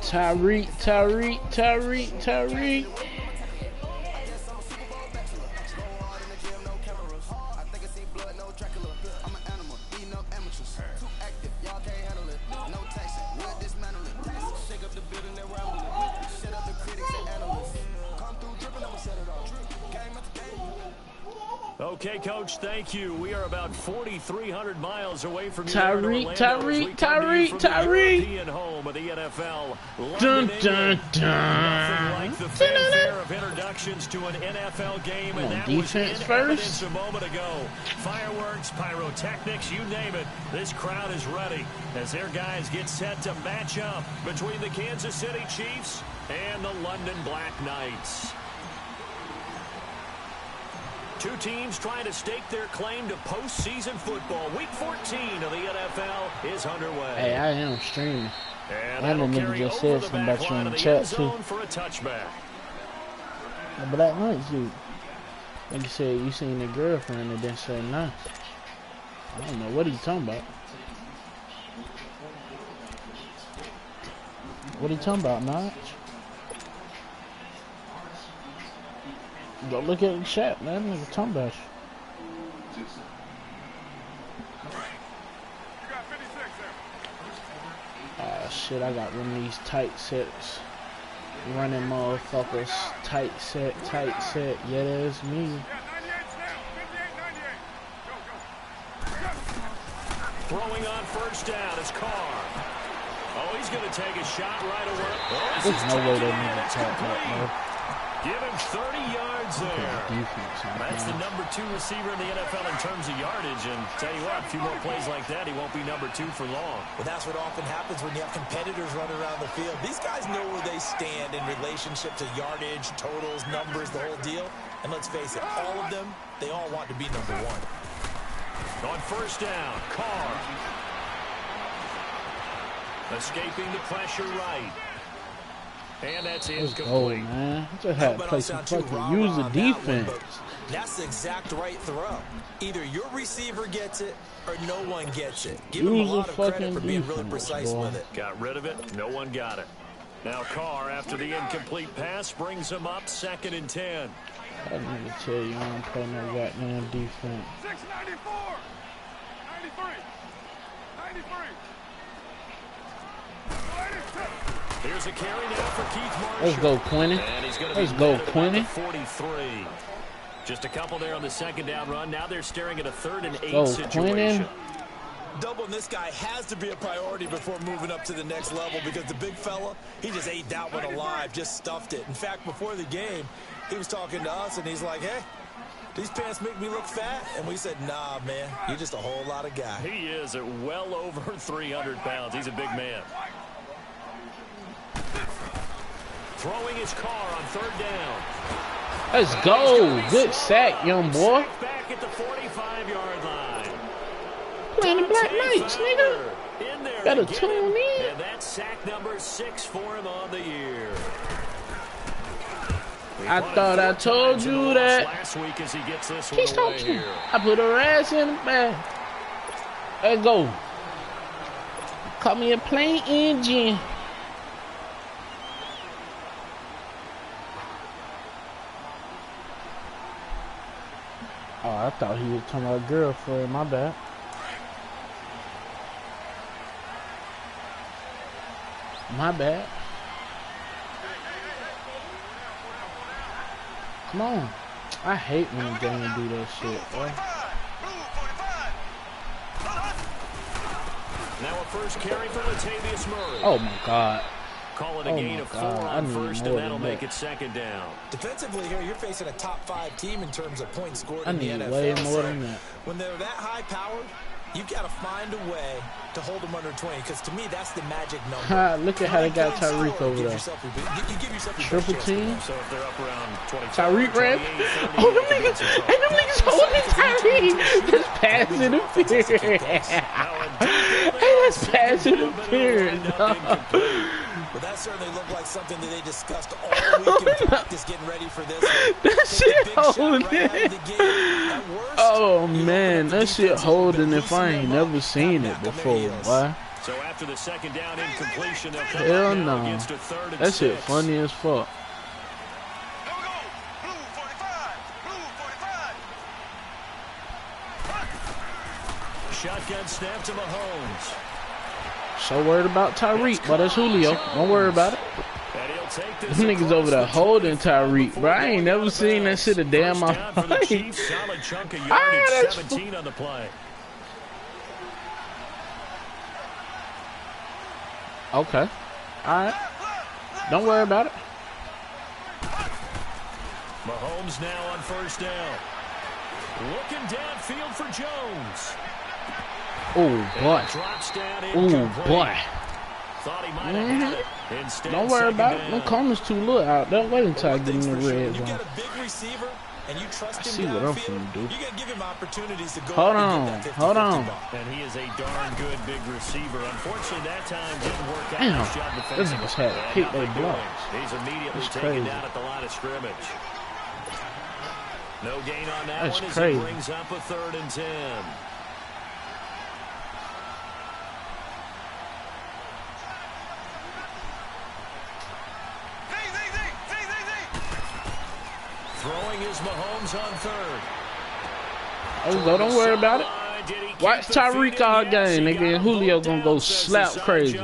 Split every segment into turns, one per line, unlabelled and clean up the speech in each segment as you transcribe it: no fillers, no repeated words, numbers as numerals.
Tyreek.
Okay, Coach, thank you. We are about 4,300 miles away from
Tyreek.
European home of the NFL. London, England. Nothing like the fanfare of introductions to an NFL game, and that was in evidence a moment ago. Fireworks, pyrotechnics, you name it. This crowd is ready as their guys get set to match up between the Kansas City Chiefs and the London Black Knights. Two teams trying to stake their claim to postseason football. Week 14 of the NFL is underway.
Hey, I am streaming.
And
I nigga just said something about you in the chat too.
For a touchback.
The Black Knights, dude. Like you said, you seen the girlfriend and then say nah. I don't know what he's talking about. What are you talking about, Notch? Go look at the chat, man. Nigga talking about you. Ah, shit, I got one of these tight sets. Running motherfuckers. Tight set. Yeah, that's me.
Throwing on first down is Carr. Oh, he's going to take a shot right away. Oh,
there's no way that nigga tap that, bro.
Give him 30 yards there. That's the number 2 receiver in the NFL in terms of yardage. And tell you what, a few more plays like that, he won't be number 2 for long.
Well, that's what often happens when you have competitors running around the field. These guys know where they stand in relationship to yardage, totals, numbers, the whole deal. And let's face it, all of them, they all want to be number 1.
On first down, Carr. Escaping the pressure right. And that's incomplete.
Oh, man. I just had to play some fucking user defense.
That's the exact right throw. Either your receiver gets it or no one gets it. Give
him
a lot of credit for being really precise with it.
Got rid of it. No one got it. Now Carr, after the incomplete pass, brings him up 2nd and 10.
I need to tell you, I don't play no goddamn defense.
694, 93, 93.
Here's a carry now for Keith Marshall.
Let's go, Quinny. Let's go, Quinny.
43. Just a couple there on the 2nd down run. Now they're staring at a 3rd and 8 situation.
Doubling this guy has to be a priority before moving up to the next level because the big fella, he just ate that one alive, just stuffed it. In fact, before the game, he was talking to us, and he's like, hey, these pants make me look fat? And we said, nah, man, you're just a whole lot of guy.
He is at well over 300 pounds. He's a big man. Throwing his Carr on 3rd down.
Let's go. Good sack, young boy.
Back at the 45-yard line.
Playing the Black Knights, nigga. Better tune in.
And that's sack number 6 for him on the year.
I thought I told you that.
Last week as he gets this
one away
here.
I put her ass in the bag. Let's go. Call me a plane engine. Oh, I thought he was talking about girlfriend. My bad. My bad. Come on. I hate when the game do that shit, boy.
Now a first carry from Latavius Murray.
Oh my God.
Call it a gain of 4 on first, and that'll make it 2nd down.
Defensively here, you're facing a top 5 team in terms of points scored
in
the NFL.
I need way more than that.
When they're that high powered, you've got to find a way to hold them under 20, because to me, that's the magic number.
Look at how they got Tyreek over there. Triple team.
So if they're up around 20,
Tyreek ran. Oh, them niggas holding Tyreek. That's pass interference. That's pass interference.
But that certainly looked like something that they discussed all week in practice getting ready for this.
That shit holding. Oh man, that shit holding if I ain't never seen it before. Why?
So after the second down incompletion, they'll come
Hell
up now
no.
against a 3rd and
That
6.
shit funny as fuck.
Here we go. Blue 45. Blue 45.
Shotgun snap to Mahomes.
So worried about Tyreek, but that's Julio. Don't worry about it.
And he'll take this
Them niggas over there holding Tyreek, bro. I ain't never seen that shit a damn
First down for the
life.
Chiefs. Solid chunk of
Ah,
yardage,
that's
17 on the play.
Okay. Alright. Don't worry about it.
Mahomes now on first down. Looking downfield for Jones.
Oh, boy.
Drops down
Oh,
incomplete.
boy.
Thought he might have had it. Instead,
Don't worry about it.
second
No
down.
corners too little out there. Wait until I get in the
Things for sure.
red
When you
zone.
got a big receiver and you trust
I
him
see what I'm
downfield,
finna do.
you got to give him opportunities to go
Hold
up and
on,
get that 50-50
hold on.
ball.
And he is a darn good big receiver. Unfortunately, that time didn't work out.
Damn,
Nice job
this
defensively.
niggas had to
And
pick
nothing
their blocks.
doing. He's immediately
That's
taken
crazy.
down at the line of scrimmage. No gain on that
That's
one as
crazy.
he brings up a 3rd and 10. Throwing is Mahomes on 3rd.
Let's go. Don't worry about it. Watch Tyreek all game, nigga. And Julio gonna go slap crazy.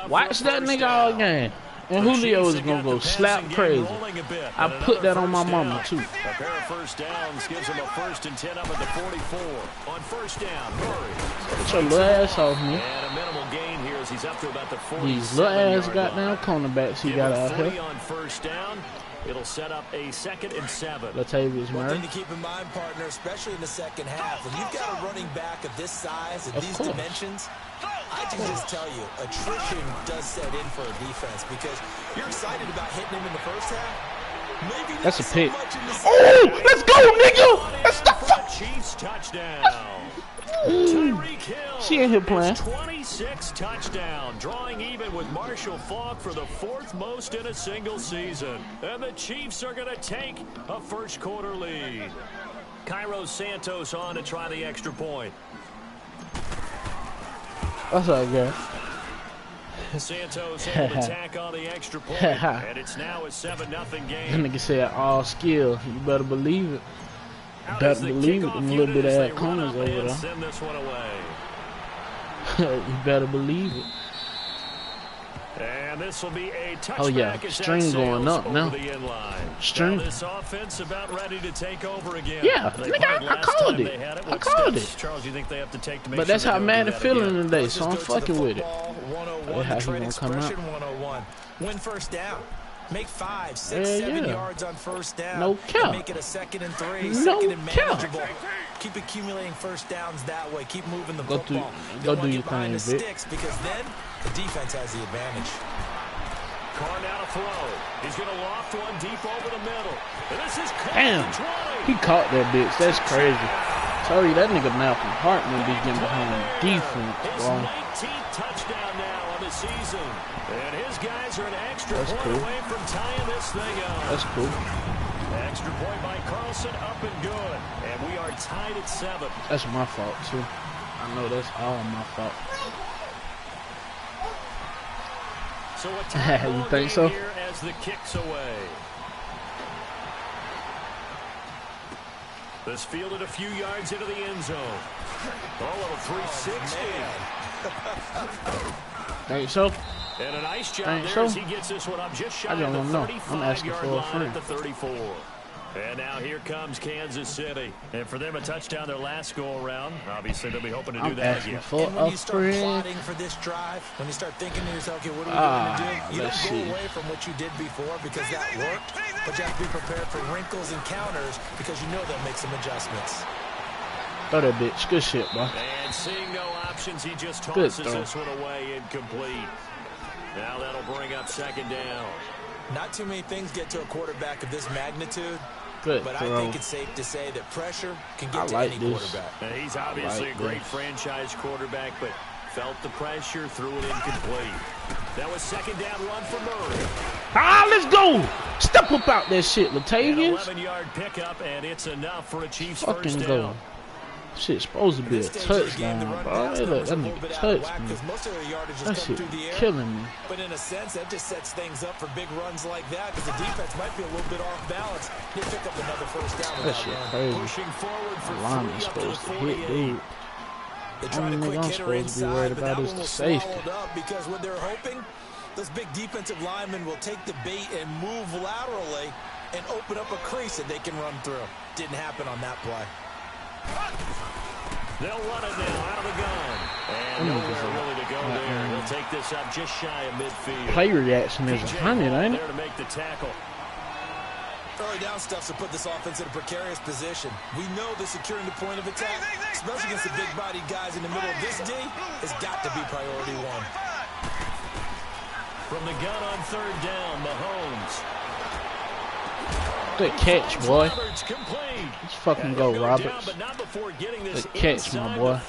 Watch that nigga all game. And Julio is gonna go slap crazy. I put that on my mama too.
A pair of first downs gives him a 1st and 10 up at the 44. On first down, Murray.
Get your little ass off me.
And a minimal gain here as he's up to about the 47
These little ass
yard
goddamn
line.
cornerbacks he
Give
got
him
out
3
here.
on first down. It'll set up a 2nd and 7.
Latavius
One
Murray.
thing to keep in mind, partner, especially in the second half, when you've got a running back of this size and
Of
these
course.
dimensions, I can just tell you, attrition does set in for a defense because you're excited about hitting him in the first half. Maybe not
That's a
so
pick.
much in the
Oh, let's go, nigga. That's the fuck.
Chiefs touchdown. Tyreek Hill.
She in here playing.
His 26 touchdown, drawing even with Marshall Faulk for the 4th most in a single season. And the Chiefs are going to take a first quarter lead. Cairo Santos on to try the extra point.
What's up, girl?
Santos able to tack on the extra point, and it's now a 7-0
That
game.
nigga said all skill. You better believe it.
How
Better
does the
believe it.
kickoff
Them little
unit
bit
as
of
they
ass
run
corners
up
over
and
there.
send this one away.
You better believe it.
And this will be a touchback.
Oh, yeah.
as that
String going
sails
up now.
over the inline.
String.
Now this offense about ready to take over again.
Yeah,
They
nigga,
played
I
last
called
time
it.
they had it.
I
What
called
steps,
it.
Charles, you think they have to take to make
But
sure
that's
they
how
don't do
Madden
that
feeling
again?
today,
Let's
so
just
I'm
go to the
fucking with it.
football 101,
How
the
he
trade
gonna come out?
expression 101. Win first down. Make 5, 6,
Yeah,
7
yeah.
yards on first down.
No
And
cap.
make it a 2nd and 3,
No
2nd and
cap.
manageable. Keep accumulating first downs that way. Keep moving the
Go
football.
do
Don't wanna
your
get behind
thing,
the
Vic.
sticks because then the defense has the advantage.
Carr now to throw. He's going to loft one deep over the middle. And this is caught
Damn.
at the 20.
He caught that bitch. That's crazy. Sorry, that nigga Malcolm Hartman be getting behind defense,
His
bro.
19th touchdown now on the season. And his guys are an extra
That's
point
cool.
away from tying this thing up.
That's cool.
Extra point by Carlson, up and good. And we are tied at 7.
That's my fault, too. I know that's all my fault.
So a
You
tie ball
think
game
so?
here as the kicks away. This fielded a few yards into the end zone. Oh, a little 360.
Think so?
And a nice job
Ain't
there
so?
as he gets this one up just shy
I
of
don't
the
know. I'm
35
asking
yard
for a
line
friend.
at the 34. And now here comes Kansas City. And for them, a touchdown their last go-around. Obviously, they'll be hoping to do
I'm
that
asking
again.
for
And when
a
you start
friend.
plotting for this drive, when you start thinking to yourself, okay, what are we
Ah,
going to do? You
let's
don't go
see.
away from what you did before because that worked, but you have to be prepared for wrinkles and counters because you know they'll make some adjustments.
Throw that bitch. Good shit, bro.
And seeing no options, he just
Good
tosses
throw.
this one away incomplete. Now that'll bring up second down.
Not too many things get to a quarterback of this magnitude,
Good
but
throw.
I think it's safe to say that pressure can get
I
to
like
any
this.
quarterback.
And he's obviously
like
a great
this.
franchise quarterback, but felt the pressure, threw it incomplete. That was second down run for Murray.
Ah, let's go. Step up out that shit,
An
Latavius.
11-yard pickup, and it's enough for a Chiefs
Fucking
first
go.
down.
Shit's supposed to be a touchdown, bro. Hey, look, that nigga touched me. That shit killing me.
But in a sense, that just sets things up for big runs like that because the defense might be a little bit off balance. They pick up another first down.
That shit crazy.
Pushing forward for
The lineman's supposed to hit, dude.
They try to quick
I'm
hitter
supposed to be worried
inside, but
about
that
is
one
the
was
safety.
swallowed up because what they're hoping, those big defensive linemen will take the bait and move laterally and open up a crease that they can run through. Didn't happen on that play.
They'll run it now out of the gun. And nowhere really to go there. He'll take this up just shy of midfield.
Play reaction is 100, ain't it?
There to make the tackle.
Early down stuff to put this offense in a precarious position. We know that securing the point of attack, especially against the big-bodied guys in the middle of this D, has got to be priority one.
From the gun on third down, Mahomes.
Good catch, boy. Let's fucking go, Roberts. Good catch, my boy.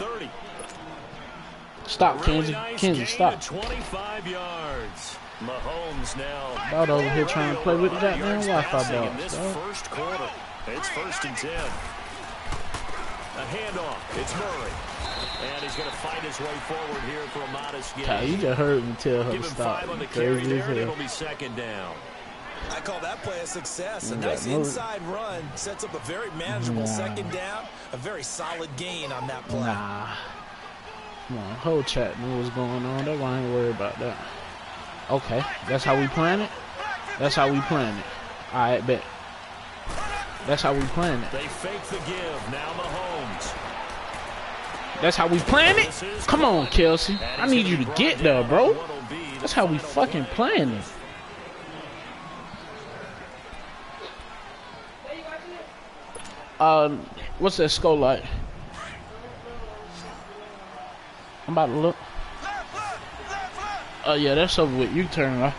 Stop, Kenzie. Kenzie, stop.
25 yards. Mahomes now.
About over here trying to play with the goddamn Wi-Fi dogs,
dog. First quarter. It's 1st and 10. A handoff. It's Murray. And he's going to fight his way forward here for a modest gain.
God, you just heard me tell her to stop.
5 on the carry
Crazy
there,
as
and
hell.
it'll be 2nd down.
I call that play a success. A nice inside run sets up a very manageable 2nd down. A very solid gain on that play.
Nah. Come on, whole chat knew what's going on. That's why I ain't worried about that. Okay, that's how we plan it? That's how we plan it. Alright, bet. That's how we plan it.
They fake the give. Now Mahomes.
That's how we plan it? Come on, Kelsey. I need you to get there, bro. That's how we fucking plan it. What's that score like? I'm about to look. Oh yeah, that's over with. You turn it off.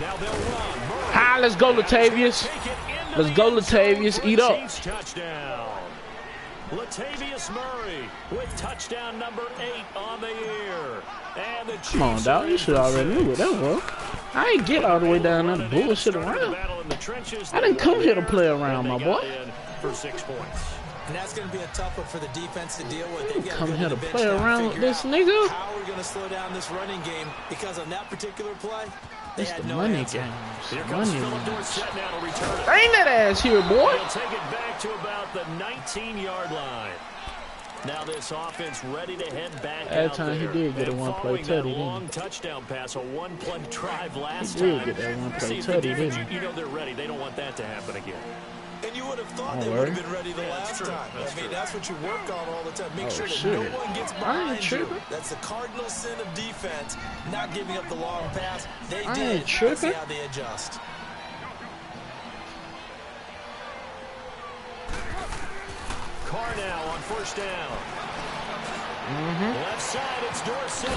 Now they'll run.
Hi, let's go, Latavius. Let's go, Latavius. Eat up.
Touchdown. Latavius Murray with touchdown number 8 on the year. And the
Come on, dog. You should already knew what that was. I ain't get all the way down there to bullshit around. I didn't come here to play around, my boy.
For 6 points.
And that's going to be a tough one for the defense to deal with. They've got
Come
to
here
go
to
the
play
bench now
around
and
with
figure
this
out
nigga.
how we're going to slow down this running game, because on that particular play, they
It's
had
the
no
money
answer.
games.
Here comes
Money
Philip
games.
Dorsett now to return it.
Ain't that ass here, boy.
He'll take it back to about the 19-yard line. Now this offense ready to head back
That
out
time he
there.
did get a
And
one-play
following
tutty,
that
didn't he?
long touchdown pass, a one-play drive last
He did
time.
get that one-play
See, the
tutty,
defense,
didn't he?
you know they're ready. They don't want that to happen again.
And you would have thought
Don't
they
worry.
would have been ready the last time. I mean, that's what you work on all the time. Make
Oh,
sure that
shit.
no one gets
I ain't
behind you.
tripping.
That's the cardinal sin of defense, not giving up the long pass. They
I
did.
ain't
Let's
tripping.
see how they adjust.
Carnell on first down. Left side, it's Dorsett.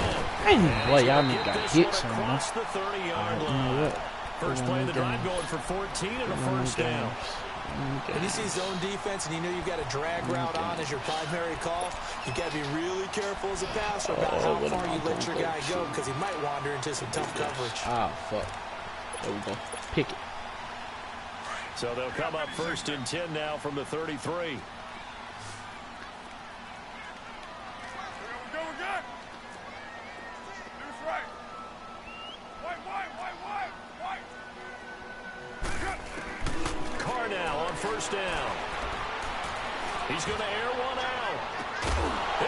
Ain't no way y'all nigga
Get
got
this
hit
one
somewhere.
across the 30-yard
You
line.
know what?
First play of the drive going for 14 and a first down.
When you see zone defense and you know you've got a drag route on as your primary call, you've got to be really careful as a passer about how
what
far
am I
you let your
gonna
guy
do?
go, because he might wander into some tough coverage.
Ah, fuck. There we go. Pick it.
So they'll come up 1st and 10 now from the 33. Carnell on first down. He's going to air one out.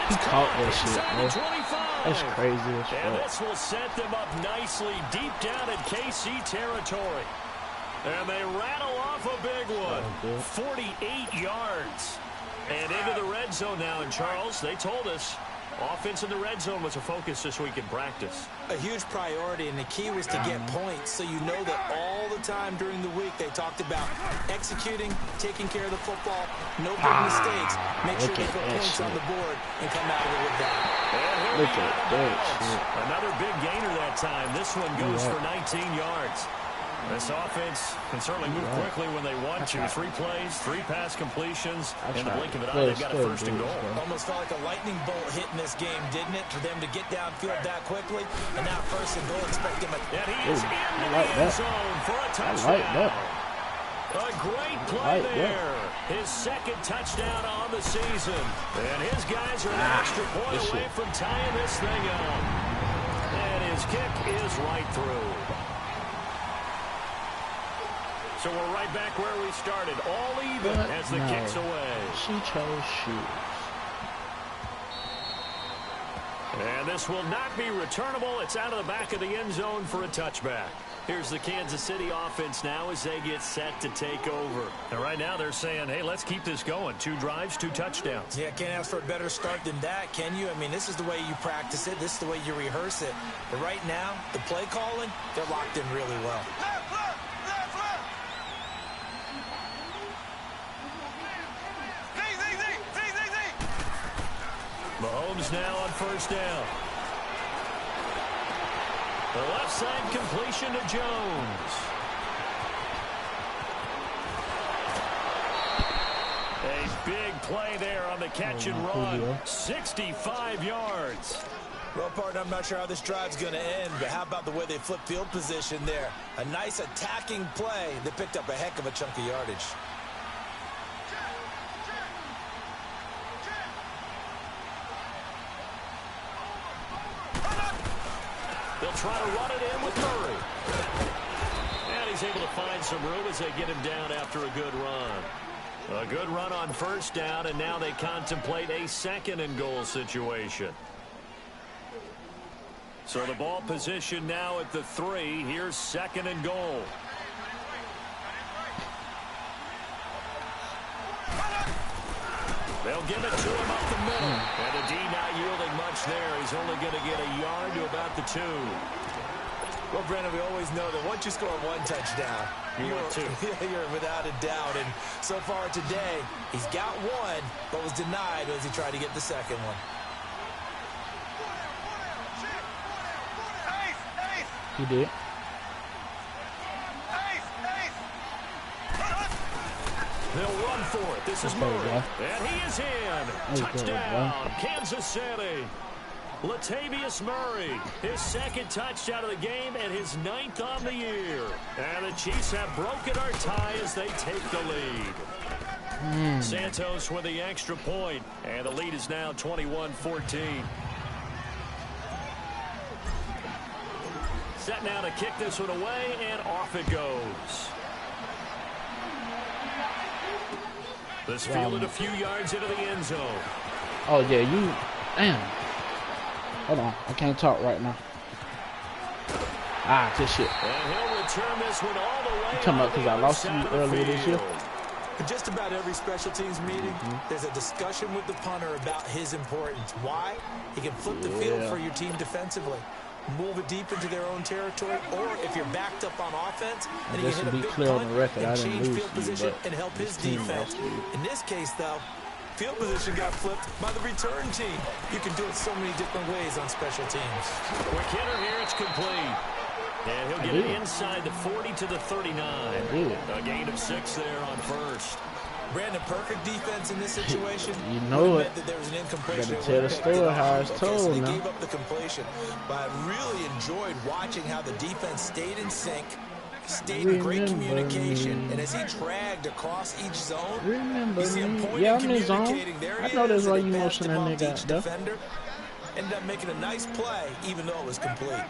He caught that shit, bro.
25.
That's crazy as
And
fuck.
this will set them up nicely deep down in KC territory. And they rattle off a big one. 48 yards. And into the red zone now. And Charles, they told us offense in the red zone was a focus this week in practice.
A huge priority, and the key was to get points, so you know that all the time during the week they talked about executing, taking care of the football, no big mistakes, make sure they put points on the board and come out of it with that.
Look at that shit.
Another big gainer that time. This one goes for 19 yards. This offense can certainly move quickly when they want to. 3 plays, 3 pass completions. In the blink of an eye, they've got a first and goal.
Almost felt like a lightning bolt hit in this game, didn't it? For them to get downfield that quickly, and now first and goal, expect him at...
And he is in the
like
end
that.
zone for a
I
touchdown.
like that.
A great play there. His second touchdown on the season. And his guys are an extra point away from tying this thing up. And his kick is right through. So we're right back where we started. All even as the kick's away.
She chose shoes.
And this will not be returnable. It's out of the back of the end zone for a touchback. Here's the Kansas City offense now as they get set to take over. And right now they're saying, hey, let's keep this going. 2 drives, 2 touchdowns.
Yeah, can't ask for a better start than that, can you? I mean, this is the way you practice it. This is the way you rehearse it. But right now, the play calling, they're locked in really well.
Left, left, left, left. Z.
Mahomes now on first down. The left side completion to Jones. A big play there on the catch and run. 65 yards.
Well, partner, I'm not sure how this drive's going to end, but how about the way they flip field position there? A nice attacking play. They picked up a heck of a chunk of yardage.
They'll try to run it in with Murray. And he's able to find some room as they get him down after a good run. A good run on first down, and now they contemplate a 2nd and goal situation. So the ball position now at the 3. Here's 2nd and goal. They'll give it to him up the middle. And the D not yielding much there. He's only going to get a yard to about the 2.
Well, Brandon, we always know that once you score 1 touchdown, you're without a doubt. And so far today, he's got 1, but was denied as he tried to get the 2nd one.
He did.
They'll run for it. This is Murray. And he is in. Touchdown, Kansas City. Latavius Murray, his 2nd touchdown of the game and his 9th on the year. And the Chiefs have broken our tie as they take the lead. Santos with the extra point, and the lead is now 21-14. Set now to kick this one away, and off it goes. This fielded a few yards into the end zone.
Oh, yeah, you... Damn. Hold on. I can't talk right now. Ah, this shit.
And he'll return this one all the way.
I'm talking about because I lost you earlier this year.
In just about every special teams meeting, there's a discussion with the punter about his importance. Why? He can flip the field for your team defensively, move it deep into their own territory, or if you're backed up on offense, and he can hit a big punt and change field position and help his defense. In this case, though, field position got flipped by the return team. You can do it so many different ways on special teams.
Quick hitter here, it's complete. And he'll get it inside the 40 to the 39. A gain of 6 there on first.
Brandon, perfect defense in this situation.
You know it.
That there was an incompletion.
Gotta tell the story how it's told
so they
now.
gave up the completion. But I really enjoyed watching how the defense stayed in sync, stayed in great communication. And as he dragged across each zone, you see him pointing,
I'm in zone.
There
I know that's why you motion that nigga
out
there.
Defender ended up making a nice play, even though it was complete.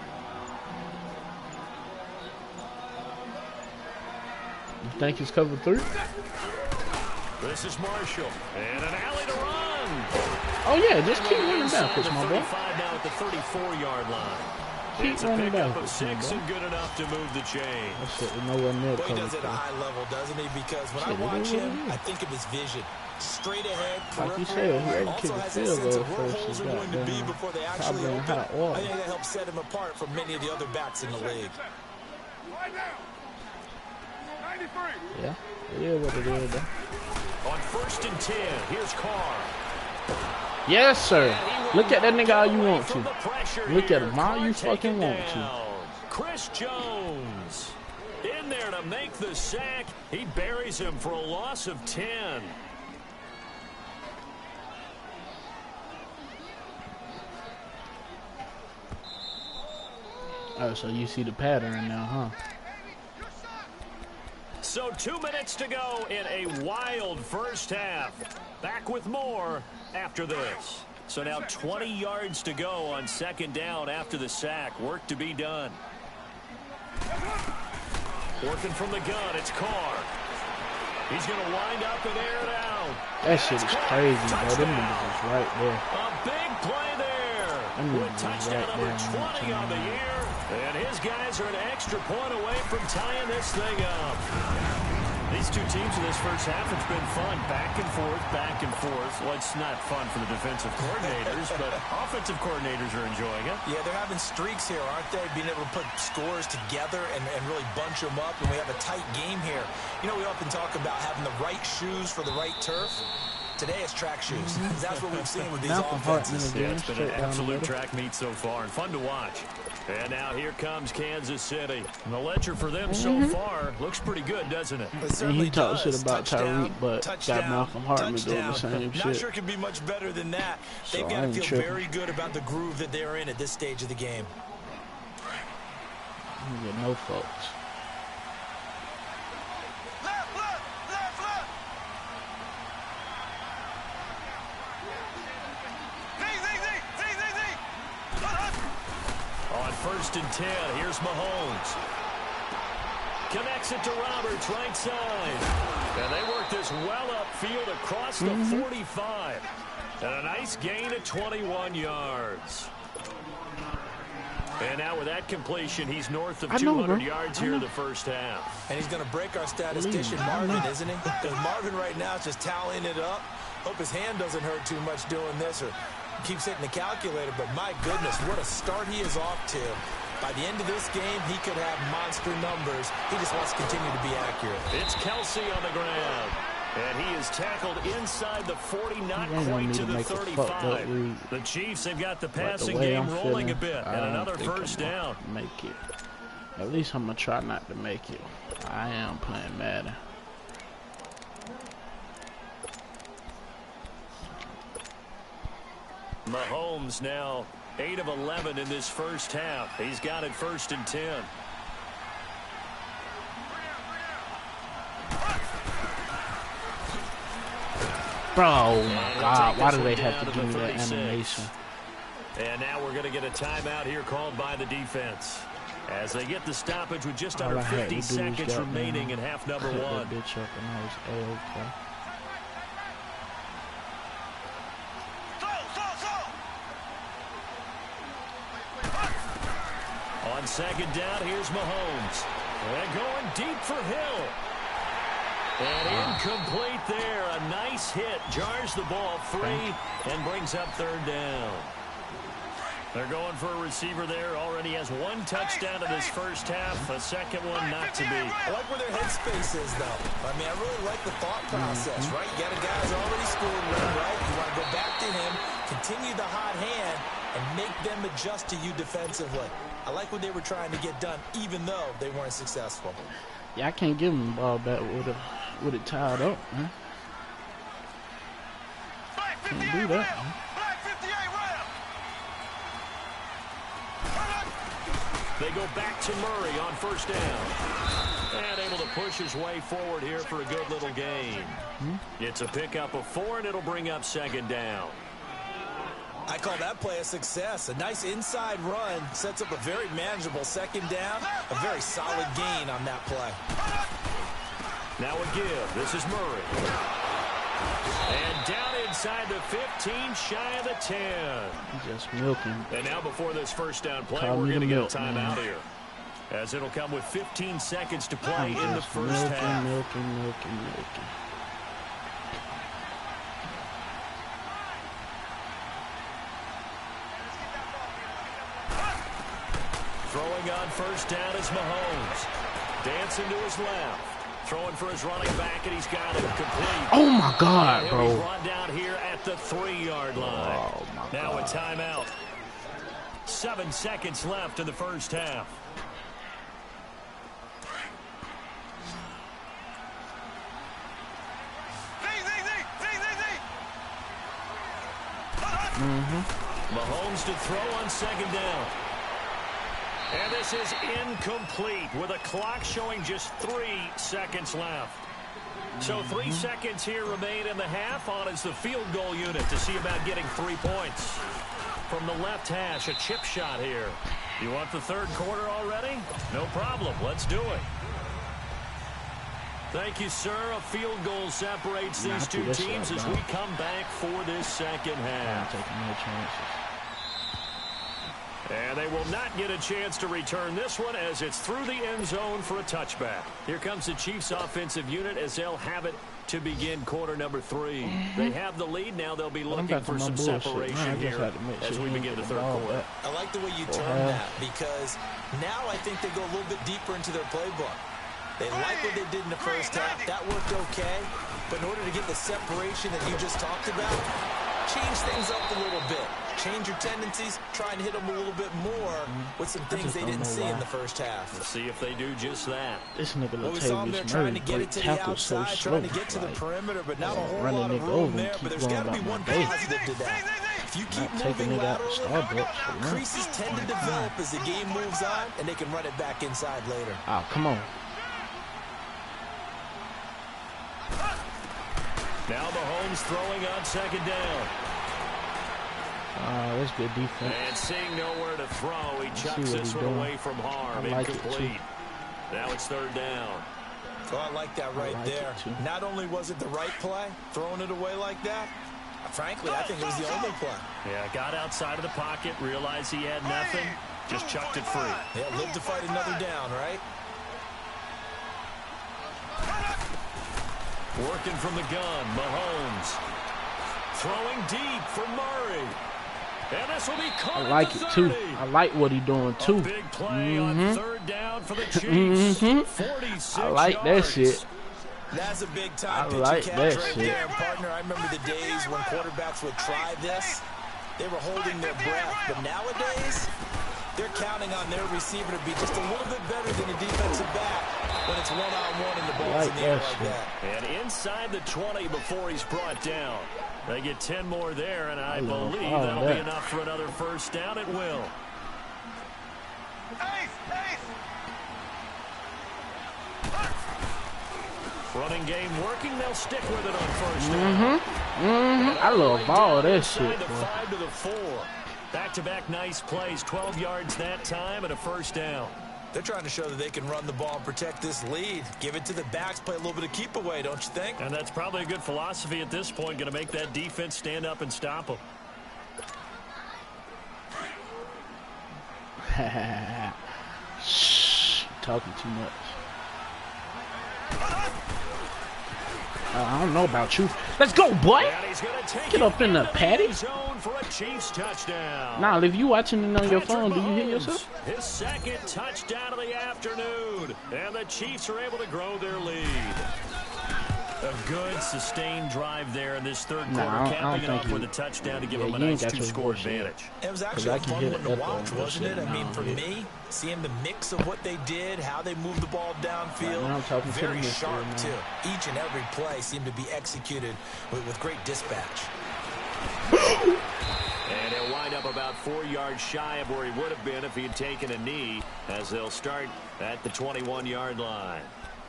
You think he's covered 3?
This is Marshall, and an alley to run.
Oh yeah, just keep running backwards, my boy.
35 now at the 34-yard line.
Keep running
backwards.
backwards,
It's a pickup of 6 and good enough to move the chain.
That shit is nowhere near
Well, he does it at a
covered.
high level, doesn't he? Because when I watch him, I think of his vision. Straight ahead,
Like you said, he had to kick
also
the
has that
field
sense
goal
of where
first.
holes
He
are going to be
got
before they
down,
actually
probably in
open.
hot water.
I think that helps set him apart from many of the other backs in the league.
Yeah, it is what it is, though.
On 1st and 10, here's Carr.
Yes, sir. Look at that nigga all you want to. Look at him all you fucking want to.
Chris Jones in there to make the sack. He buries him for a loss of 10.
Oh, so you see the pattern now, huh?
So 2 minutes to go in a wild first half. Back with more after this. So now 20 yards to go on second down after the sack. Work to be done. Working from the gun, it's Carr. He's going to wind up and air it out.
That shit is crazy, bro. Them numbers is right there.
A big play there. With touchdown number 20 on the year. And his guys are an extra point away from tying this thing up. These two teams in this first half, it's been fun. Back and forth, back and forth. Well, it's not fun for the defensive coordinators, but offensive coordinators are enjoying it.
Yeah, they're having streaks here, aren't they? Being able to put scores together and really bunch them up, and we have a tight game here. You know, we often talk about having the right shoes for the right turf. Today it's track shoes. That's what we've seen with these offenses.
Yeah, it's been an absolute track meet so far, and fun to watch. And now here comes Kansas City. And the ledger for them so far looks pretty good, doesn't it?
And he talked shit about Tyreek, but got Malcolm Hartman doing the same shit.
Not sure it can be much better than that.
So
They've got to feel very good about the groove that they're in at this stage of the game.
You get no folks.
First and 10. Here's Mahomes. Connects it to Roberts, right side. And they work this well upfield across the 45. And a nice gain of 21 yards. And now with that completion, he's north of 200 yards here in the first half.
And he's going to break our statistician, Marvin, isn't he? Because Marvin right now is just tallying it up. Hope his hand doesn't hurt too much doing this, or keeps hitting the calculator, but my goodness, what a start he is off to. By the end of this game, he could have monster numbers. He just wants to continue to be accurate.
It's Kelsey on the ground. And he is tackled inside the 40, not quite to the 35. The Chiefs have got the passing game rolling a bit, and another first down.
Make it. At least I'm going to try not to make it. I am playing Madden.
Mahomes now 8 of 11 in this first half. He's got it first and 10.
Bro, oh my God, why do they have to give me that animation?
And now we're going to get a timeout here called by the defense. As they get the stoppage with just under 50 seconds remaining in half number one. On second down, here's Mahomes. And going deep for Hill. And incomplete there. A nice hit. Jars the ball free and brings up third down. They're going for a receiver there. Already has one touchdown in this first half. A second one not to be.
I like where their headspace is, though. I mean, I really like the thought process, right? You got a guy who's already scored one, right? You want to go back to him, continue the hot hand, and make them adjust to you defensively. I like what they were trying to get done, even though they weren't successful.
Yeah, I can't give him the ball back with it tied up, man. Can't do that, man.
They go back to Murray on first down. And able to push his way forward here for a good little gain. It's a pickup of 4, and it'll bring up second down.
I call that play a success. A nice inside run sets up a very manageable second down. A very solid gain on that play.
Now a give. This is Murray. And down inside the 15, shy of the 10.
Just milking.
And now before this first down play, we're going to get a timeout here. As it'll come with 15 seconds to play in the first half.
Milking.
Throwing on first down is Mahomes. Dancing to his left. Throwing for his running back, and he's got it complete.
Oh, my God, bro.
He's run down here at the 3-yard line.
Oh, my God.
Now a timeout. 7 seconds left in the first half. Mahomes to throw on second down. And this is incomplete with a clock showing just 3 seconds left. So 3 seconds here remain in the half. On is the field goal unit to see about getting 3 points. From the left hash, a chip shot here. You want the third quarter already? No problem. Let's do it. Thank you, sir. A field goal separates these two teams as we come back for this second half.
I'm taking no chances.
And they will not get a chance to return this one as it's through the end zone for a touchback. Here comes the Chiefs offensive unit as they'll have it to begin quarter number 3. They have the lead. Now they'll be looking for some separation here as we begin the third quarter.
I like the way you term that because now I think they go a little bit deeper into their playbook. They like what they did in the first half. That worked okay. But in order to get the separation that you just talked about, change things up a little bit. Change your tendencies, try and hit them a little bit more with some things they didn't see in the first half.
Let's see if they do just that.
This nigga
we saw them there trying to get it to the outside, trying to get to the perimeter, but not a whole lot of room there. But there's got to be one positive to that. If you keep moving laterally, creases tend to develop as the game moves on, and they can run it back inside later.
Oh, come on.
Now Mahomes throwing on second down.
That's good defense.
And seeing nowhere to throw, he chucks this one away from harm. Incomplete. Now it's third down.
Oh, I like that right there. Not only was it the right play, throwing it away like that, frankly, I think it was the only play.
Yeah, got outside of the pocket, realized he had nothing, just chucked it free.
Yeah, live to fight another down, right?
Working from the gun, Mahomes. Throwing deep for Murray. And this will be caught.
I like it too. I like what he's doing too.
A big play on third down for the Chiefs. 46
I like that shit.
That's a big time
I like that
right
shit.
there, partner. I remember the days when quarterbacks would try this. They were holding their breath. But nowadays, they're counting on their receiver to be just a little bit better than a defensive back when it's one-on-one and the ball's in the air like that.
And inside the 20 before he's brought down. They get 10 more there, and I believe that'll be enough for another first down. It will. Running game working. They'll stick with it on first down.
I love all that shit.
The 5 to the 4. Back-to-back nice plays. 12 yards that time and a first down.
They're trying to show that they can run the ball and protect this lead. Give it to the backs, play a little bit of keep away, don't you think?
And that's probably a good philosophy at this point. Going to make that defense stand up and stop them.
Shh, talking too much. I don't know about you. Let's go, boy. Get up in the patty. Nah, if you watching it on your phone, do you hear yourself?
His second touchdown of the afternoon. And the Chiefs are able to grow their lead. A good, sustained drive there in this third quarter, capping it off with a touchdown to give them a nice 2-score advantage.
It was actually a fun one to watch, wasn't it? I mean, for me, seeing the mix of what they did, how they moved the ball downfield, very sharp, too. Each and every play seemed to be executed with great dispatch.
And he'll wind up about 4 yards shy of where he would have been if he had taken a knee, as they'll start at the 21-yard line.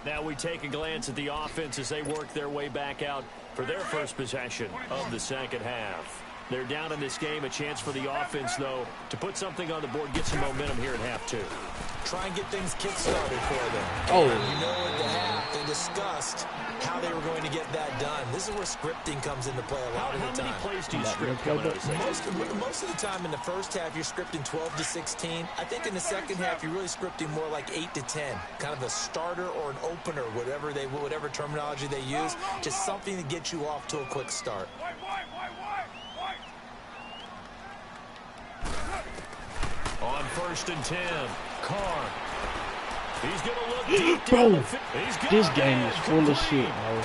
Now we take a glance at the offense as they work their way back out for their first possession of the second half. They're down in this game. A chance for the offense, though, to put something on the board, get some momentum here at half 2.
Try and get things kick-started for them.
Oh.
You know, at the half, they discussed how they were going to get that done. This is where scripting comes into play a lot of the time.
How many plays do you script coming out of the
most of the time in the first half, you're scripting 12 to 16. I think in the second half, you're really scripting more like 8 to 10. Kind of a starter or an opener, whatever terminology they use. Just something to get you off to a quick start.
On 1st and 10, Carr. He's going to look deep
Bro,
down
this game is full of shit, bro.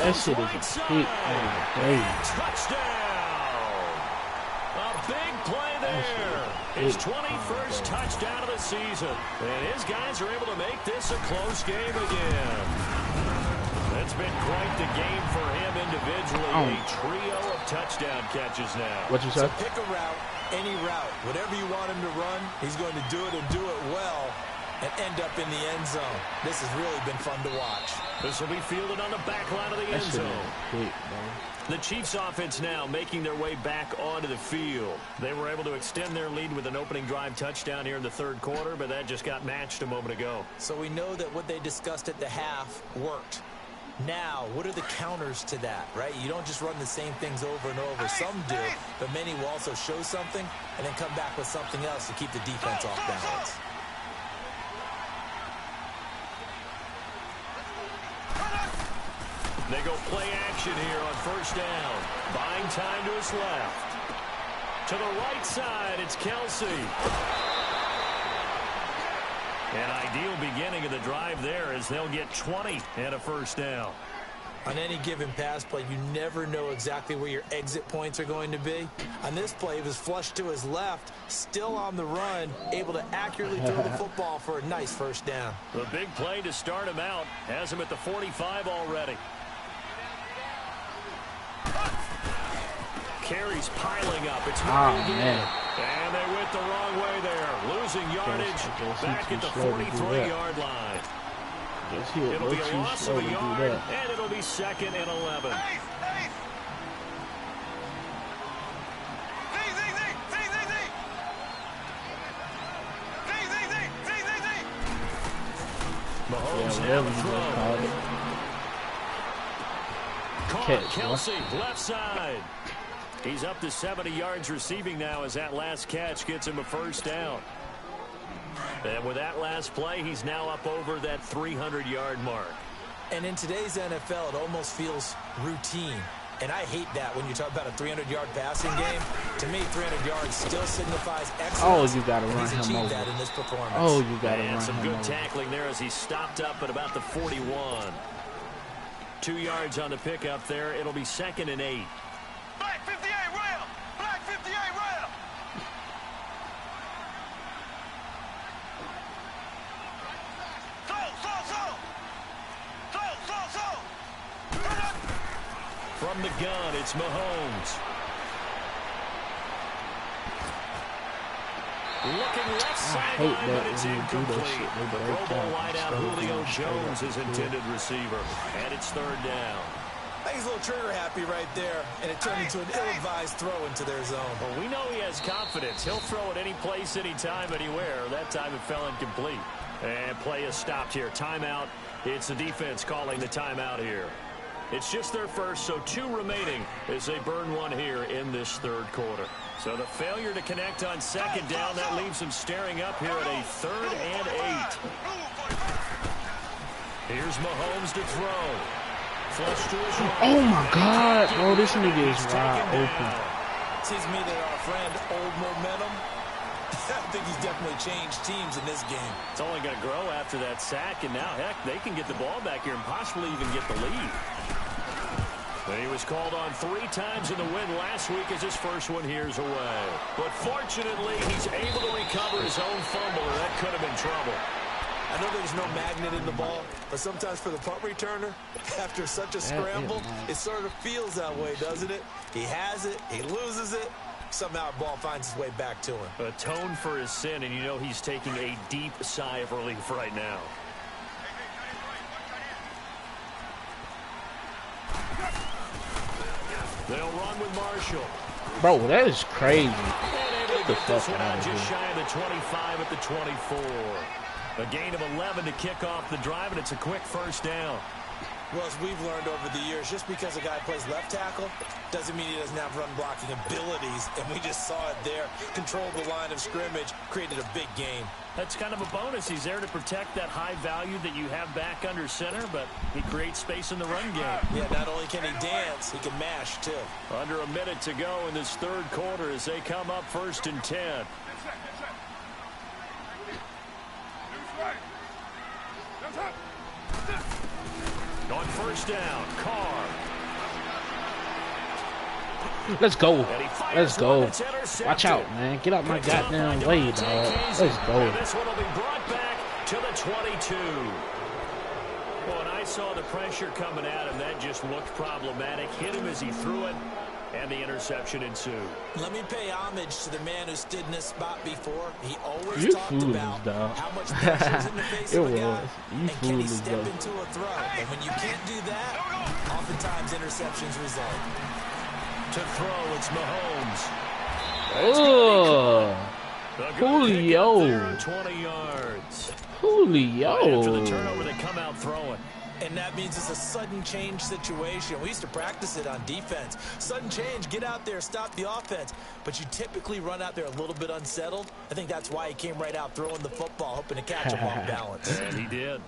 That shit is a hit.
Touchdown! A big play there. His 21st touchdown of the season. And his guys are able to make this a close game again. And It's been quite the game for him individually. A trio of touchdown catches now.
What you
So
said?
pick a route, any route. Whatever you want him to run, he's going to do it and do it well and end up in the end zone. This has really been fun to watch.
This will be fielded on the back line of the end zone. The Chiefs offense now making their way back onto the field. They were able to extend their lead with an opening drive touchdown here in the third quarter, but that just got matched a moment ago.
So we know that what they discussed at the half worked. Now, what are the counters to that, right? You don't just run the same things over and over. Some do, but many will also show something and then come back with something else to keep the defense off balance.
They go play action here on first down. Buying time to his left. To the right side, it's Kelsey. An ideal beginning of the drive there as they'll get 20 and a first down.
On any given pass play, you never know exactly where your exit points are going to be. On this play, it was flushed to his left, still on the run, able to accurately throw the football for a nice first down.
The big play to start him out has him at the 45 already. Carries piling up. It's
man.
And they went the wrong way there. Losing yardage back at the 43-yard line. It'll be a loss of a yard, and it'll be second and 11. Mahomes now throw. Kelsey, left side. He's up to 70 yards receiving now as that last catch gets him a first down. And with that last play, he's now up over that 300-yard mark.
And in today's NFL, it almost feels routine. And I hate that when you talk about a 300-yard passing game. To me, 300 yards still signifies excellence.
Oh, you got to run him over.
That in this performance.
Oh, you got to run him over.
Some good tackling there as he stopped up at about the 41. 2 yards on the pickup there. It'll be second and 8.
Black 58 rail. Black 58 rail.
From the gun, it's Mahomes. Looking left sideline, but it's incomplete. The Pro Bowl wideout Julio Jones is intended receiver, and it's third down.
I think he's a little trigger happy right there, and it turned into an ill-advised throw into their zone.
Well, we know he has confidence. He'll throw it any place, anytime, anywhere. That time it fell incomplete. And play is stopped here. Timeout. It's the defense calling the timeout here. It's just their first, so 2 remaining as they burn one here in this third quarter. So the failure to connect on second down, that leaves them staring up here at a 3rd and 8. Here's Mahomes to throw. Flush to his right.
Oh my God, bro, this nigga is wide open.
Seems to me that our friend Old Momentum, I think he's definitely changed teams in this game.
It's only going to grow after that sack, and now, heck, they can get the ball back here and possibly even get the lead. But he was called on 3 times in the win last week as his first one here's away. But fortunately, he's able to recover his own fumble, or that could have been trouble.
I know there's no magnet in the ball, but sometimes for the punt returner, after such a scramble, it sort of feels that way, doesn't it? He has it, he loses it, somehow the ball finds its way back to him.
Atone for his sin, and you know he's taking a deep sigh of relief right now. They'll run with Marshall.
Bro, that is crazy.
Get the fuck out of here. Just shy of the 25 at the 24. A gain of 11 to kick off the drive, and it's a quick first down.
Well, as we've learned over the years, just because a guy plays left tackle doesn't mean he doesn't have run blocking abilities, and we just saw it there. Controlled the line of scrimmage, created a big gain.
That's kind of a bonus. He's there to protect that high value that you have back under center, but he creates space in the run game.
Yeah, not only can he dance, he can mash, too.
Under a minute to go in this third quarter as they come up 1st and 10. On first down, Carr.
Let's go. Let's go. Watch out, man. Get out my goddamn way, dog. Let's go.
This one will be brought back to the 22. Well, and I saw the pressure coming at him. That just looked problematic. Hit him as he threw it, and the interception ensued.
Let me pay homage to the man who stood in this spot before. He always talked about how much pressure is in the face of a guy, and can he step into a throw. And when you can't do that, oftentimes interceptions result.
To throw, it's Mahomes.
Oh, Julio.
20 yards.
Julio.
Right after the turnover, they come out throwing.
And that means it's a sudden change situation. We used to practice it on defense. Sudden change, get out there, stop the offense. But you typically run out there a little bit unsettled. I think that's why he came right out throwing the football, hoping to catch him off balance.
And he did.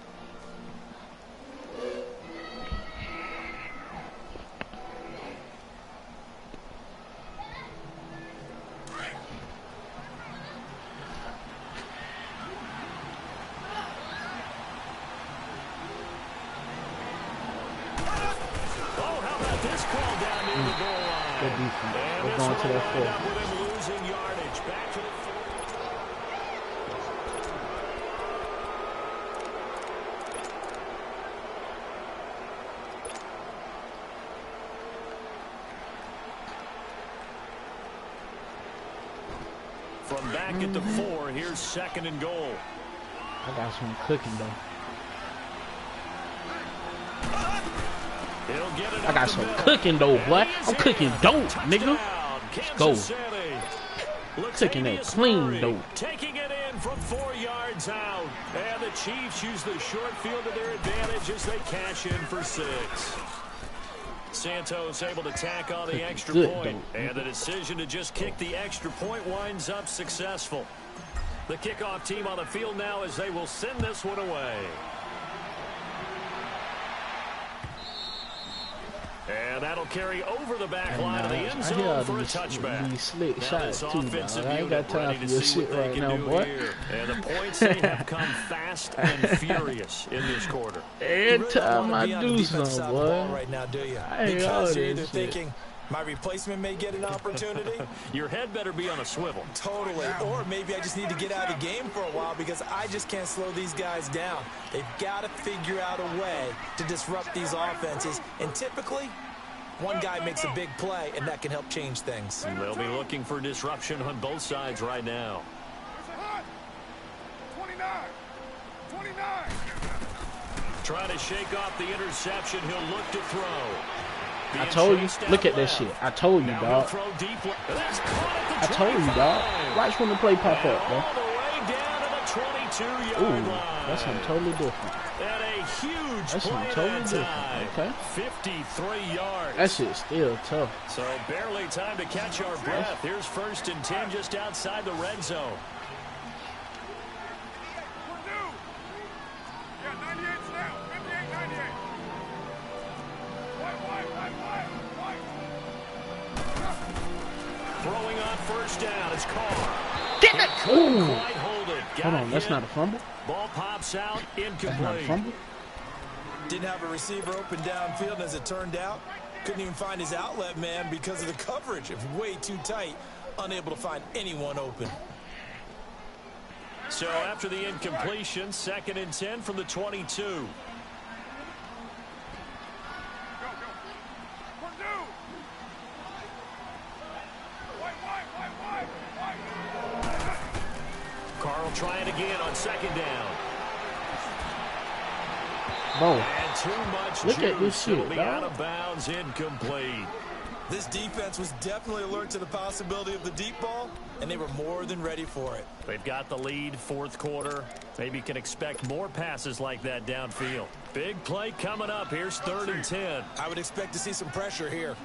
Good defense. We're going to that fourth.
Losing yardage. Back to the From back at the 4, here's 2nd and goal.
I got some cooking though. I got some cooking though, boy. I'm cooking dope, nigga. Let's go. Cooking that clean dope.
Taking it in from 4 yards out. And the Chiefs use the short field to their advantage as they cash in for 6. Santos able to tack on the extra point. And the decision to just kick the extra point winds up successful. The kickoff team on the field now as they will send this one away. And that'll carry over the back line of the end zone for a touchback.
These slick shots too, dog. I ain't got time for your shit right now, boy.
And the points they have come fast and furious in this quarter.
Every time I do something, boy.
Right now, do you?
I ain't all
Because you're either
this
thinking my replacement may get an opportunity.
Your head better be on a swivel.
Totally. Or maybe I just need to get out of the game for a while because I just can't slow these guys down. They've got to figure out a way to disrupt these offenses. And typically, one guy makes a big play, and that can help change things.
And they'll be looking for disruption on both sides right now.
29.
Trying to shake off the interception. He'll look to throw.
I told you. Look at that shit. I told you, dog. I told you, dog. Watch when the play pop up, bro. Ooh, that's something totally different.
And a huge
That's something totally different. Okay.
53 yards.
That shit's still tough.
So barely time to catch our breath. Here's 1st and 10 just outside the red zone.
Yeah, 98 now. 58, 98. White.
Throwing on 1st down. It's Carr.
Get it! Ooh.
Hold it.
Hold on, that's not a fumble.
Ball pops out,
That's not a
incomplete.
fumble.
Didn't have a receiver open downfield, and as it turned out, couldn't even find his outlet man because of the coverage. It was way too tight, unable to find anyone open.
So after the incompletion, 2nd and 10 from the 22. Carl trying again on 2nd down.
Bro,
And too much
look at this
juice.
shit,
It'll be
dog.
out of bounds, incomplete.
This defense was definitely alert to the possibility of the deep ball, and they were more than ready for it.
They've got the lead, 4th quarter. Maybe can expect more passes like that downfield. Big play coming up. Here's 3rd and 10.
I would expect to see some pressure here.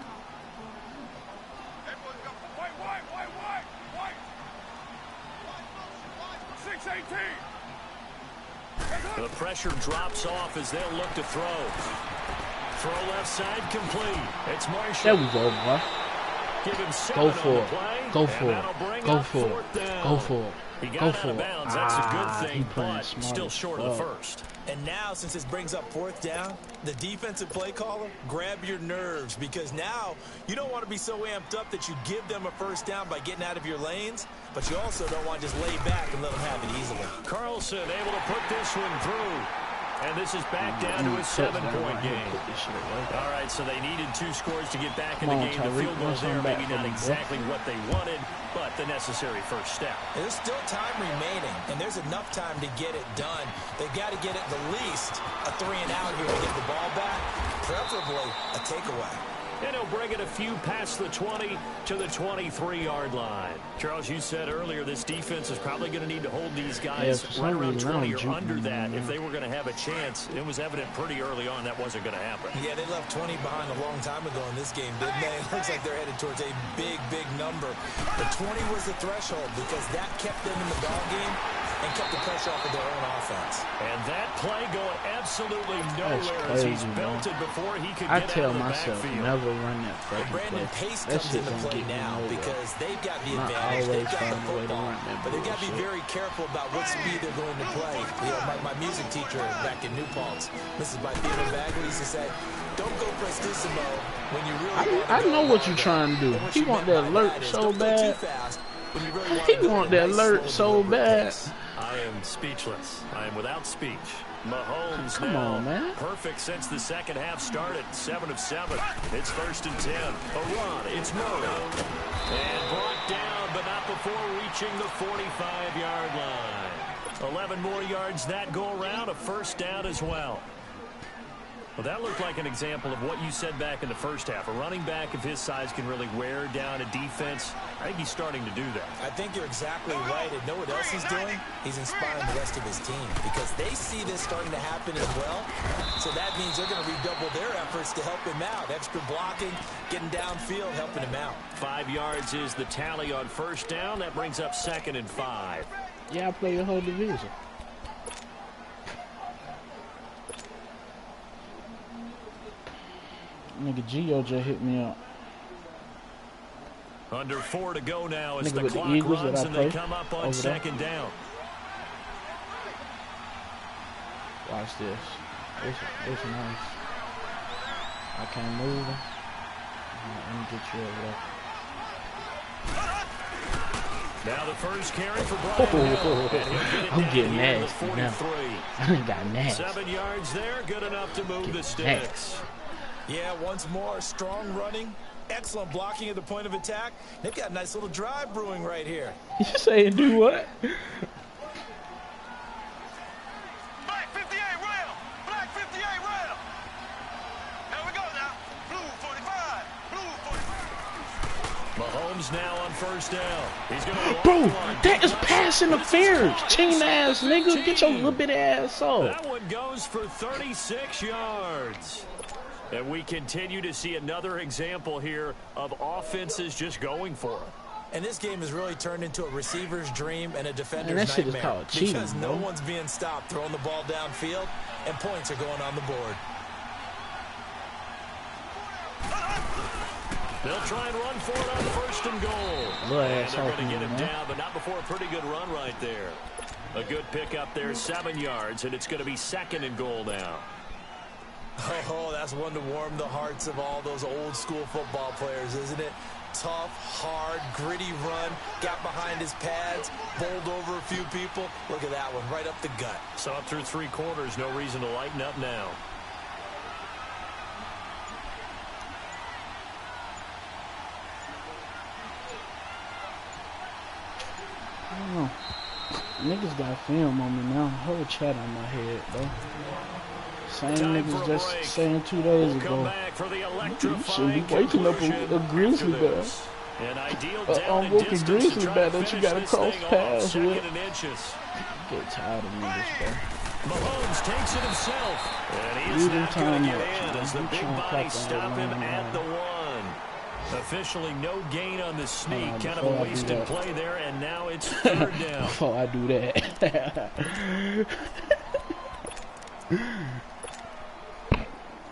White. 6-18.
The pressure drops off as they'll look to throw. Throw left side complete. It's Marshall.
there we go, boy.
Give him 7
Go
on
for
the
it.
play,
Go
and
for it.
that'll bring
Go
up
for it.
4th down.
Go for it.
He got
Go
out
for
of
it.
bounds. That's a good
He
thing,
playing
but
smart
still
as
short of the
fuck.
1st.
And now, since this brings up 4th down, the defensive play caller, grab your nerves, because now you don't want to be so amped up that you give them a 1st down by getting out of your lanes, but you also don't want to just lay back and let them have it easily.
Carlson able to put this one through. And this is back down to a 7-point game. All right, so they needed 2 scores to get back in the game. The field goal there, maybe not exactly what they wanted, but the necessary first step.
There's still time remaining, and there's enough time to get it done. They've got to get at the least a 3-and-out here to get the ball back, preferably a takeaway.
And he'll bring it a few past the 20 to the 23-yard line. Charles, you said earlier this defense is probably going to need to hold these guys right around 20 or under that if they were going to have a chance. It was evident pretty early on that wasn't going to happen.
Yeah, they left 20 behind a long time ago in this game, didn't they? It looks like they're headed towards a big, big number. But 20 was the threshold because that kept them in the ball game and kept the pressure off of their own offense.
And that play going absolutely nowhere as he's belted before he could get out of the backfield.
Never run that fucking
Brandon Pace comes into play now because they've got the advantage. They've got the football, but they've got to be very careful about what speed they're going to play. You know, my music teacher back in New Paltz, Mrs. Theodore Bagley, used to say, don't go prestissimo when you really
I know what you're trying to do. He want that alert so bad. He want that alert so bad.
I am speechless. I am without speech. Mahomes
Come on, man.
Perfect since the second half started. 7 of 7. It's 1st and 10. A run. It's Murray. And brought down, but not before reaching the 45-yard line. 11 more yards that go around. A first down as well. Well, that looked like an example of what you said back in the first half. A running back of his size can really wear down a defense. I think he's starting to do that.
I think you're exactly right. And know what else he's doing? He's inspiring the rest of his team because they see this starting to happen as well. So that means they're going to redouble their efforts to help him out. Extra blocking, getting downfield, helping him out.
5 yards is the tally on first down. That brings up 2nd and 5.
Yeah, I play your whole division. Nigga Gio just hit me up.
Under 4 to go now as
Nigga
the
with
clock
the Eagles
runs
that I
and
play
they come up on
over there.
2nd down.
Watch this. It's nice. I can't move him. Let me get you over there.
Now the first carry for Brian Hill. And he'll get it
I'm
down
getting
here to
nasty
43.
now. I got nasty.
7 yards there, good enough to move the sticks.
Yeah, once more, strong running, excellent blocking at the point of attack. They've got a nice little drive brewing right here.
You saying do what?
Black 58 rail. Black 58 rail. There we go now. Blue 45. Blue 45.
Mahomes now on first down. He's going to
Bro, that is pass interference. Chain ass nigga. Get your little bit ass off.
That one goes for 36 yards. And we continue to see another example here of offenses just going for it.
And this game has really turned into a receiver's dream and a defender's
that shit is
nightmare.
called cheating,
because no
bro.
one's being stopped throwing the ball downfield, and points are going on the board.
They'll try and run for it on 1st and goal. And they're going to get him down, but not before a pretty good run right there. A good pickup there, 7 yards, and it's going to be 2nd and goal now.
Oh, that's one to warm the hearts of all those old school football players, isn't it? Tough, hard, gritty run, got behind his pads, bowled over a few people. Look at that one, right up the gut.
So up through 3 quarters, no reason to lighten up now.
I don't know. Niggas got film on me now. Whole chat on my head, bro. Same niggas just saying 2 days ago. You should be waking up a grizzly bear. I'm working grizzly bear that you gotta cross paths with. Get tired of niggas, bro.
Mahomes takes it himself. And he is not going to get in as the big body stop him at the 1. Officially no gain on the sneak. Kind of a wasted play there, and now it's 3rd down.
Before I do that.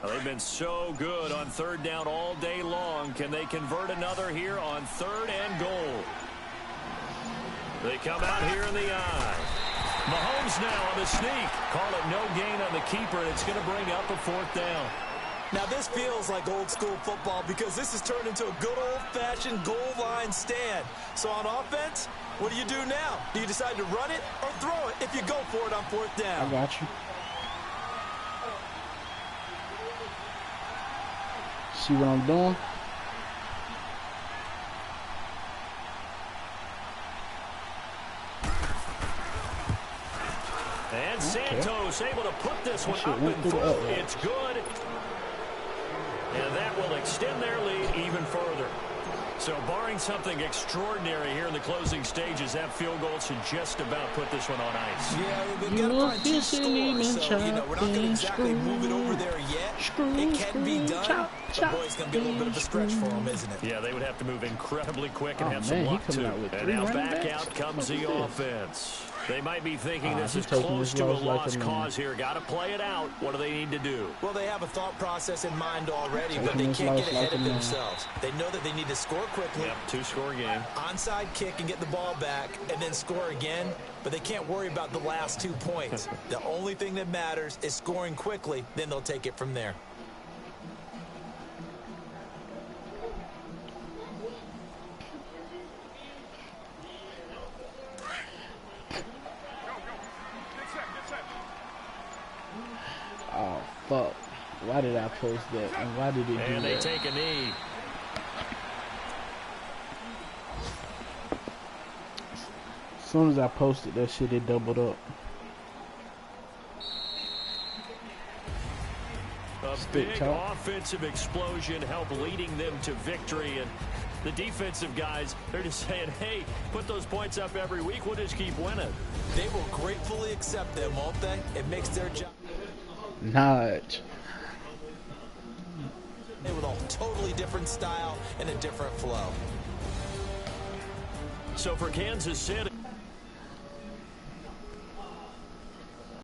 Well, they've been so good on 3rd down all day long. Can they convert another here on 3rd and goal? They come out here in the eye. Mahomes now on the sneak. Call it no gain on the keeper, and it's going to bring up a 4th down.
Now this feels like old school football because this has turned into a good old-fashioned goal line stand. So on offense, what do you do now? Do you decide to run it or throw it if you go for it on 4th down?
I got you. See what I'm doing?
And Santos able to put this one up
went
and
through the
through.
upright.
It's good. And that will extend their lead even further. So barring something extraordinary here in the closing stages, that field goal should just about put this one on ice.
Yeah, they've got to find two scores, so, we're not going to exactly move it over there yet. It can be done, but boy, it's going to be a little bit of a stretch for them, isn't it?
Yeah, they would have to move incredibly quick and
Oh,
have some
man, he
luck,
coming
too.
out with
And
3
now
running
back
backs?
out comes
What's
the
this?
offense. They might be thinking this
he's
is
taking
close
his
to a
loss like a
lost
man.
cause here. Got to play it out. What do they need to do?
Well, they have a thought process in mind already, but they
Taking his
can't get
loss
ahead
like a
of
man.
themselves. They know that they need to score quickly.
Yep, 2-score game.
Onside kick and get the ball back and then score again, but they can't worry about the last 2 points. The only thing that matters is scoring quickly, then they'll take it from there.
Oh, fuck. Why did I post that? And why did it do that?
And they take a knee.
As soon as I posted that shit, it doubled up.
A
Stick
big
top.
offensive explosion helped leading them to victory. And the defensive guys, they're just saying, hey, put those points up every week. We'll just keep winning.
They will gratefully accept them, won't they? It makes their job
Nudge.
with a totally different style and a different flow.
So for Kansas City.